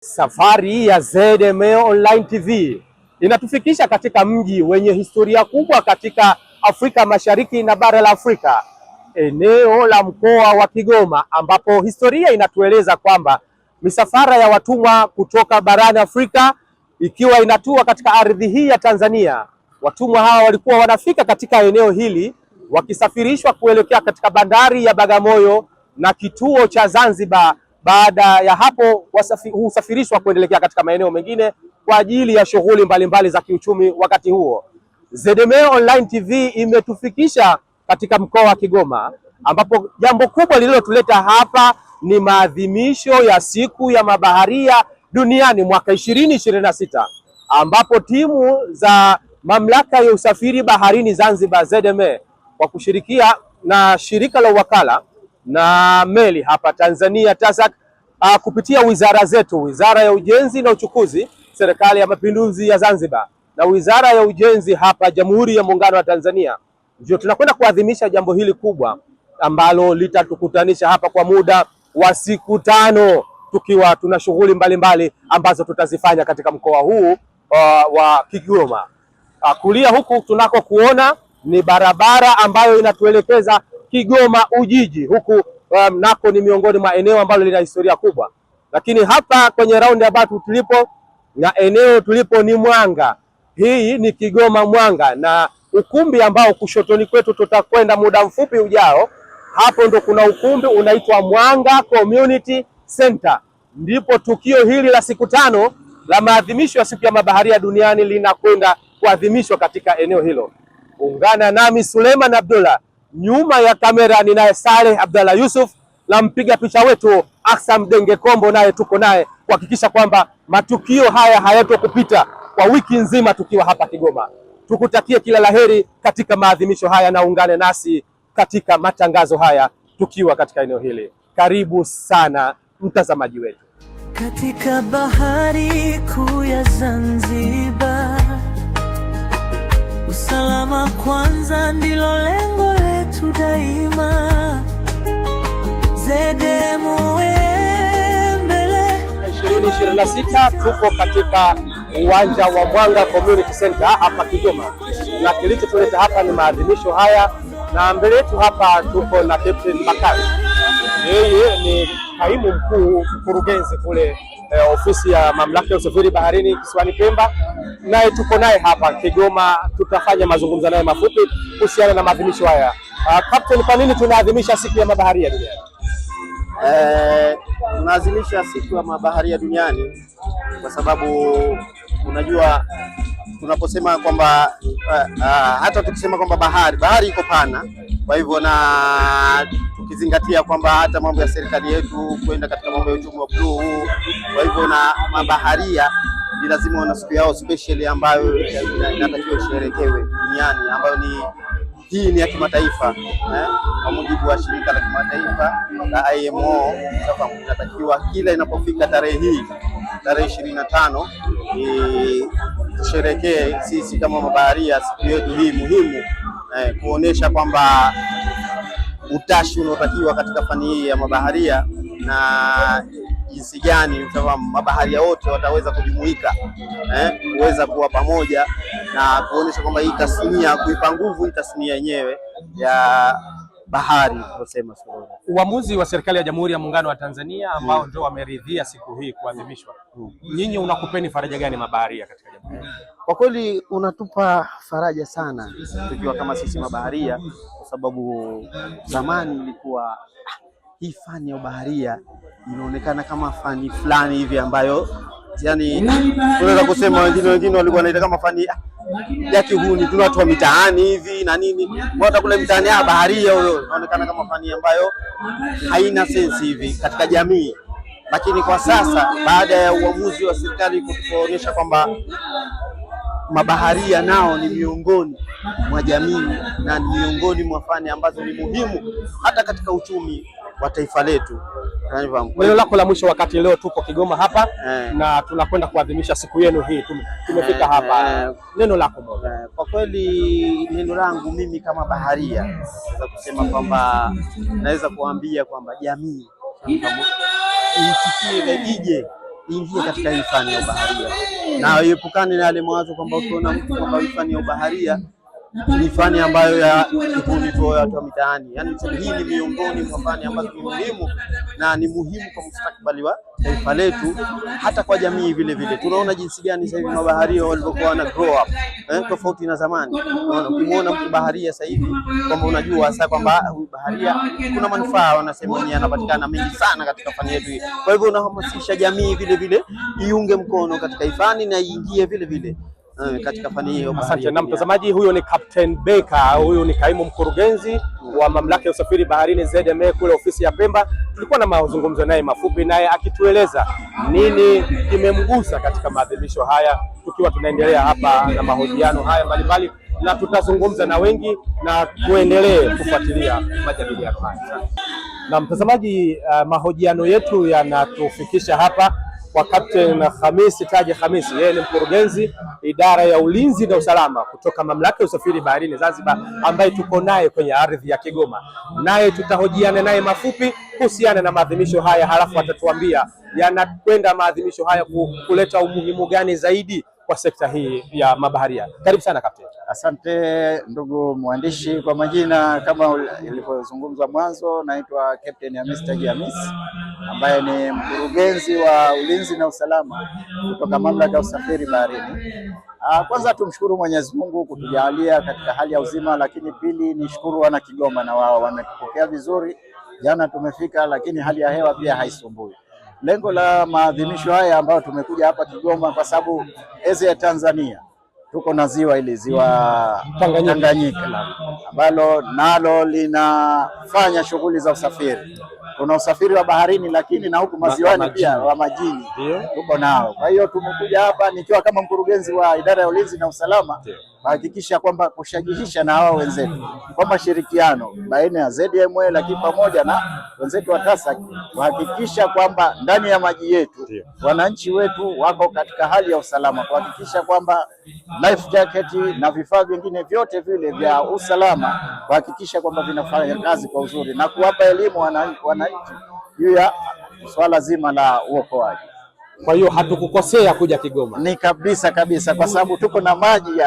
Safari ya ZMA Online TV inatufikisha katika mji wenye historia kubwa katika Afrika Mashariki na bara la Afrika, eneo la mkoa wa Kigoma, ambapo historia inatueleza kwamba misafara ya watumwa kutoka barani Afrika ikiwa inatua katika ardhi hii ya Tanzania. Watumwa hawa walikuwa wanafika katika eneo hili wakisafirishwa kuelekea katika bandari ya Bagamoyo na kituo cha Zanzibar. Baada ya hapo husafirishwa kuendelea katika maeneo mengine kwa ajili ya shughuli mbalimbali za kiuchumi. Wakati huo ZMA Online TV imetufikisha katika mkoa wa Kigoma, ambapo jambo kubwa lililotuleta hapa ni maadhimisho ya siku ya mabaharia duniani mwaka 2026, ambapo timu za mamlaka ya usafiri baharini Zanzibar ZMA kwa kushirikia na shirika la wakala na meli hapa Tanzania TASAC, kupitia wizara zetu, Wizara ya Ujenzi na Uchukuzi, Serikali ya Mapinduzi ya Zanzibar na Wizara ya Ujenzi hapa Jamhuri ya Muungano wa Tanzania, ndio tunakwenda kuadhimisha jambo hili kubwa ambalo litatukutanisha hapa kwa muda wa siku 5, tukiwa tuna shughuli mbalimbali ambazo tutazifanya katika mkoa huu wa Kigoma. Kulia huku tunako kuona ni barabara ambayo inatuelekeza Kigoma Ujiji, huku nako ni miongoni mwa eneo ambalo lina historia kubwa, lakini hapa kwenye roundabout tulipo na eneo tulipo ni Mwanga. Hii ni Kigoma Mwanga, na ukumbi ambao kushotoni kwetu tutakwenda muda mfupi ujao, hapo ndo kuna ukumbi unaitwa Mwanga Community Center, ndipo tukio hili la siku 5 la maadhimisho ya siku ya mabaharia duniani linakwenda kuadhimishwa katika eneo hilo. Ungana nami Suleiman Abdullah, nyuma ya kamera ninaye Saleh Abdallah Yusuf, na mpiga picha wetu Aksam Denge Kombo, naye tuko naye kuhakikisha kwamba matukio haya hayatokupita kwa wiki nzima tukiwa hapa Kigoma. Tukutakie kila laheri katika maadhimisho haya na ungane nasi katika matangazo haya tukiwa katika eneo hili. Karibu sana mtazamaji wetu. Katika bahari kuu ya Zanzibar, usalama kwanza ndilo lengo letu daima. ZMA mbele 2026 tuko katika uwanja wa Mwanga Community Center hapa Kigoma, na kilichotuleta hapa ni maadhimisho haya, na mbele yetu hapa tuko na Captain Bakari. Yeye ni kaimu mkurugenzi kule ofisi ya mamlaka ya usafiri baharini kisiwani Pemba, naye tuko naye hapa Kigoma. Tutafanya mazungumzo naye mafupi kuhusiana na maadhimisho haya. Captain, kwa nini tunaadhimisha siku ya mabaharia duniani? Tunaadhimisha siku ya mabaharia duniani kwa sababu unajua tunaposema kwamba hata tukisema kwamba bahari iko pana, kwa hivyo na tukizingatia kwamba hata mambo ya serikali yetu kwenda katika mambo ya uchumi wa bluu, kwa hivyo na mabaharia ni lazima wana siku yao special ambayo inatakiwa isherekewe duniani, ambayo hii ni ya kimataifa kwa mujibu wa shirika la kimataifa la IMO. Sasa inatakiwa kila inapofika tarehe 25 tusherekee sisi kama mabaharia siku yetu hii muhimu, kuonesha kwamba utashi unaotakiwa katika fani hii ya mabaharia na jinsi gani mabaharia wote wataweza kujumuika, kuweza kuwa pamoja na kuonesha kwamba hii tasnia, kuipa nguvu hii tasnia yenyewe ya bahari tunasema. Uamuzi wa serikali ya Jamhuri ya Muungano wa Tanzania ambao ndio wameridhia siku hii kuadhimishwa, nyinyi unakupeni faraja gani mabaharia katika jamii? Kwa kweli unatupa faraja sana tukiwa kama sisi mabaharia, kwa sababu zamani ilikuwa hii fani ya ubaharia inaonekana kama fani fulani hivi ambayo yani unaweza kusema wengine walikuwa wanaita kama fani ya kihuni, tuna watu wa mitaani hivi na nini, watu kule mitaani baharia huyo, inaonekana kama fani ambayo haina sense hivi katika jamii. Lakini kwa sasa baada ya uamuzi wa serikali kutuonyesha kwamba mabaharia nao ni miongoni mwa jamii na ni miongoni mwa fani ambazo ni muhimu hata katika uchumi wa taifa letu. Neno lako la mwisho, wakati leo tuko Kigoma hapa na tunakwenda kuadhimisha siku yenu hii, tumefika hapa, neno lako bwana? Kwa kweli neno langu mimi kama baharia naweza kusema kwamba naweza kuambia kwamba jamii ingie katika hii fani ya ubaharia na iepukane na yale mawazo kwamba ukiona mtu kwamba hii fani ya ubaharia ni fani ambayo ya kikundi tu watu wa mitaani. Yani hii ni miongoni mwa fani ambazo ni muhimu na ni muhimu kwa mustakabali wa taifa letu, hata kwa jamii vile vile. Tunaona jinsi gani sasa hivi mabaharia walivyokuwa wana grow up tofauti na zamani. Ukimuona mtu baharia sasa hivi kwamba unajua sasa kwamba huyu baharia kuna manufaa, wanasema ni yanapatikana mengi sana katika fani yetu hii. Kwa hivyo unahamasisha jamii vile vile iunge mkono katika fani na iingie vile vile katika fani hiyo. Asante. Na mtazamaji, huyo ni Captain Baker, huyo ni kaimu mkurugenzi wa mamlaka ya usafiri baharini ZMA kule ofisi ya Pemba. Tulikuwa na mazungumzo naye mafupi, naye akitueleza nini kimemgusa katika maadhimisho haya, tukiwa tunaendelea hapa na mahojiano haya mbalimbali, na tutazungumza na wengi na tuendelee kufuatilia majadiliano haya. Na mtazamaji, mahojiano yetu yanatufikisha hapa kwa Captain Khamis Taji Khamis. Yeye ni mkurugenzi idara ya ulinzi na usalama kutoka mamlaka ya usafiri baharini Zanzibar, ambaye tuko naye kwenye ardhi ya Kigoma. Naye tutahojiana naye mafupi kuhusiana na maadhimisho haya, halafu atatuambia yanakwenda maadhimisho haya kuleta umuhimu gani zaidi kwa sekta hii ya mabaharia. Karibu sana Captain. Asante ndugu mwandishi. Kwa majina kama ilivyozungumzwa mwanzo, naitwa Captain Khamis Taji Khamis ambaye ni mkurugenzi wa ulinzi na usalama kutoka mamlaka ya usafiri baharini. Kwanza tumshukuru Mwenyezi Mungu kutujalia katika hali ya uzima, lakini pili nishukuru wana Kigoma, na wao wametupokea vizuri. Jana tumefika, lakini hali ya hewa pia haisumbui. Lengo la maadhimisho haya ambayo tumekuja hapa Kigoma kwa sababu eze ya Tanzania tuko na ziwa hili, ziwa Tanganyika ambalo nalo linafanya shughuli za usafiri. Kuna usafiri wa baharini, lakini na huku maziwani pia wa majini tuko nao. Kwa hiyo tumekuja hapa nikiwa kama mkurugenzi wa idara ya ulinzi na usalama kuhakikisha kwamba kushajihisha na hao wenzetu kwa mashirikiano baina ya ZMA, lakini pamoja na wenzetu wa TASAC kuhakikisha kwamba ndani ya maji yetu wananchi wetu wako katika hali ya usalama, kuhakikisha kwamba life jacket na vifaa vingine vyote vile vya usalama kuhakikisha kwamba vinafanya kazi kwa uzuri na kuwapa elimu wananchi juu ya swala zima la uokoaji. Kwa hiyo hatukukosea kuja Kigoma. Ni kabisa kabisa, kwa sababu tuko na maji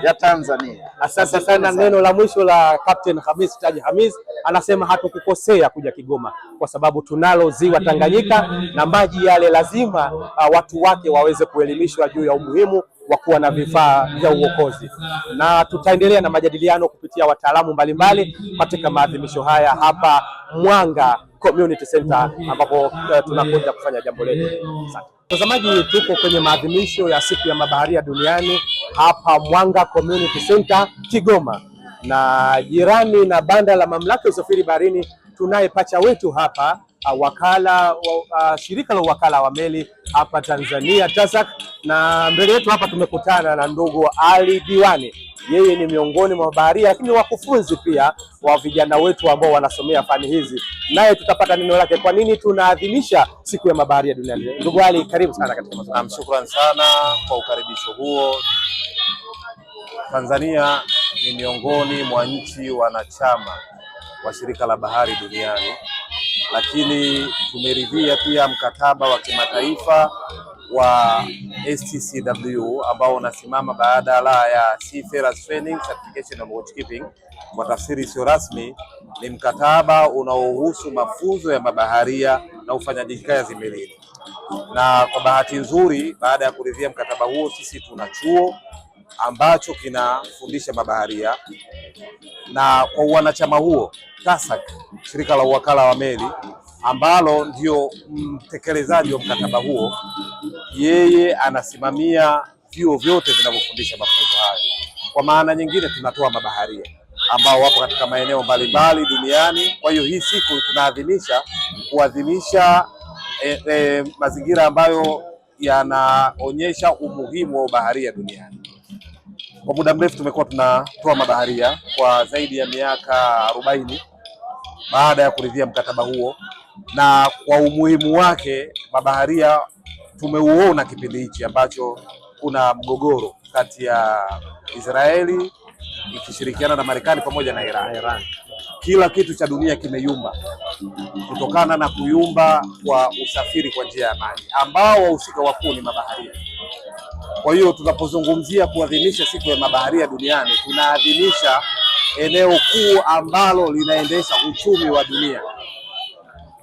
ya Tanzania. Asante sana. Neno la mwisho la Captain Khamis Taji Khamis, anasema hatukukosea kuja Kigoma kwa sababu tunalo ziwa Tanganyika na maji yale lazima watu wake waweze kuelimishwa juu ya umuhimu wa kuwa na vifaa vya uokozi, na tutaendelea na majadiliano kupitia wataalamu mbalimbali katika maadhimisho haya hapa Mwanga Community Center ambapo tunakwenda kufanya jambo letu. Asante. Mtazamaji, tuko kwenye maadhimisho ya siku ya mabaharia duniani hapa Mwanga Community Center Kigoma, na jirani na banda la mamlaka ya usafiri baharini tunaye pacha wetu hapa, wakala shirika la wakala wa meli hapa Tanzania TASAC, na mbele yetu hapa tumekutana na ndugu Ali Diwani. Yeye ni miongoni mwa mabaharia lakini wakufunzi pia wa vijana wetu ambao wanasomea fani hizi, naye tutapata neno lake kwa nini tunaadhimisha siku ya mabaharia duniani. Ndugu Ali, karibu sana katika mazungumzo. Shukrani sana kwa ukaribisho huo. Tanzania ni miongoni mwa nchi wanachama wa shirika la bahari duniani, lakini tumeridhia pia mkataba wa kimataifa wa STCW ambao unasimama badala ya Seafarers Training Certification and Watchkeeping. Kwa tafsiri sio rasmi, ni mkataba unaohusu mafunzo ya mabaharia na ufanyaji kazi melini. Na kwa bahati nzuri, baada ya kuridhia mkataba huo, sisi tuna chuo ambacho kinafundisha mabaharia, na kwa wanachama huo TASAC, shirika la wakala wa meli ambalo ndio mtekelezaji wa mkataba huo, yeye anasimamia vyuo vyote vinavyofundisha mafunzo hayo. Kwa maana nyingine, tunatoa mabaharia ambao wapo katika maeneo mbalimbali duniani. Kwa hiyo hii siku kuadhimisha mazingira ambayo yanaonyesha umuhimu wa ubaharia duniani. Kwa muda mrefu tumekuwa tunatoa mabaharia kwa zaidi ya miaka 40 baada ya kuridhia mkataba huo, na kwa umuhimu wake mabaharia tumeuona kipindi hichi ambacho kuna mgogoro kati ya Israeli ikishirikiana na Marekani pamoja na Iran. kila kitu cha dunia kimeyumba kutokana na kuyumba kwa usafiri kwa njia ya maji ambao wahusika wakuu ni mabaharia. Kwa hiyo tunapozungumzia kuadhimisha siku ya mabaharia duniani, tunaadhimisha eneo kuu ambalo linaendesha uchumi wa dunia,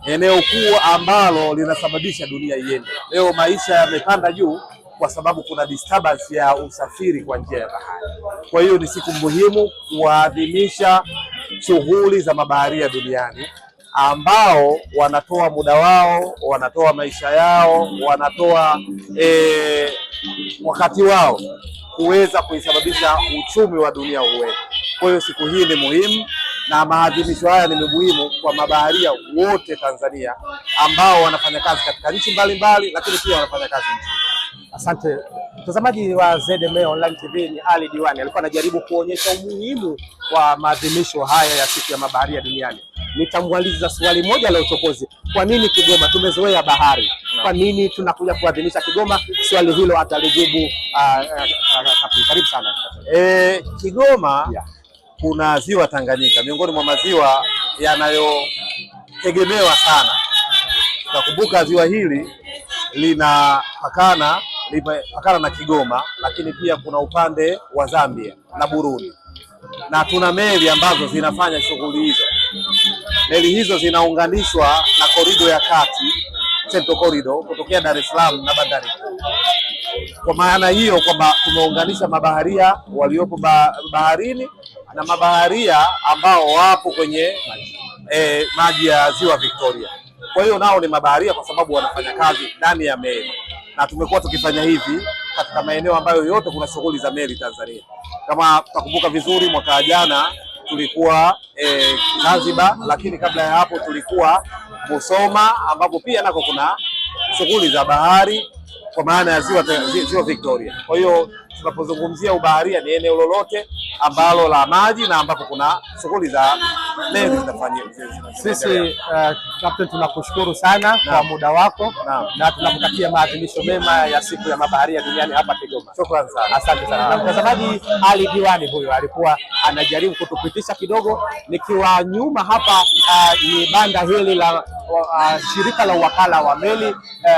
eneo kuu ambalo linasababisha dunia iende. Leo maisha yamepanda juu kwa sababu kuna disturbance ya usafiri kwa njia ya bahari. Kwa hiyo ni siku muhimu kuadhimisha shughuli za mabaharia duniani ambao wanatoa muda wao, wanatoa maisha yao, wanatoa wakati wao kuweza kuisababisha uchumi wa dunia uwe. Kwa hiyo siku hii ni muhimu na maadhimisho haya ni muhimu kwa mabaharia wote Tanzania ambao wanafanya kazi katika nchi mbalimbali, lakini pia wanafanya kazi nchini. Asante mtazamaji wa ZMA Online TV, ni Ali Diwani alikuwa anajaribu kuonyesha umuhimu wa maadhimisho haya ya siku ya mabaharia duniani. Nitamuuliza swali moja la uchokozi: kwa nini Kigoma? Tumezoea bahari, kwa nini tunakuja kuadhimisha Kigoma? Swali hilo atalijibu karibu sana. Kigoma kuna ziwa Tanganyika, miongoni mwa maziwa yanayotegemewa sana. Nakumbuka ziwa hili linapakana na Kigoma, lakini pia kuna upande wa Zambia na Burundi, na tuna meli ambazo zinafanya shughuli hizo. Meli hizo zinaunganishwa na korido ya kati, Central Corridor, kutokea Dar es Salaam na bandari. Kwa maana hiyo kwamba tumeunganisha mabaharia waliopo baharini na mabaharia ambao wapo kwenye maji ya ziwa Victoria. Kwa hiyo nao ni mabaharia kwa sababu wanafanya kazi ndani ya meli, na tumekuwa tukifanya hivi katika maeneo ambayo yote kuna shughuli za meli Tanzania. Kama tutakumbuka vizuri, mwaka jana tulikuwa Zanzibar, lakini kabla ya hapo tulikuwa Musoma, ambapo pia nako kuna shughuli za bahari kwa maana ya ziwa Victoria. Kwa hiyo tunapozungumzia ubaharia ni eneo lolote ambalo la maji na ambapo kuna shughuli za meli zinafanyika. Sisi Captain, tunakushukuru sana kwa muda wako na tunakutakia maadhimisho mema ya siku ya mabaharia duniani hapa Kigoma. Shukrani sana. Asante sana. Na mtazamaji, Ali Diwani huyo alikuwa anajaribu kutupitisha kidogo. Nikiwa nyuma hapa ni banda hili la shirika la wakala wa meli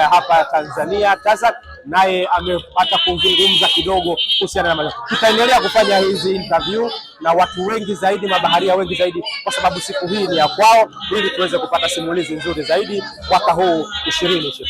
hapa Tanzania TAZAC, naye amepata kuzungumza kidogo kuhusiana na tutaendelea kufanya hizi interview na watu wengi zaidi, mabaharia wengi zaidi, kwa sababu siku hii ni ya kwao, ili tuweze kupata simulizi nzuri zaidi mwaka huu 2026.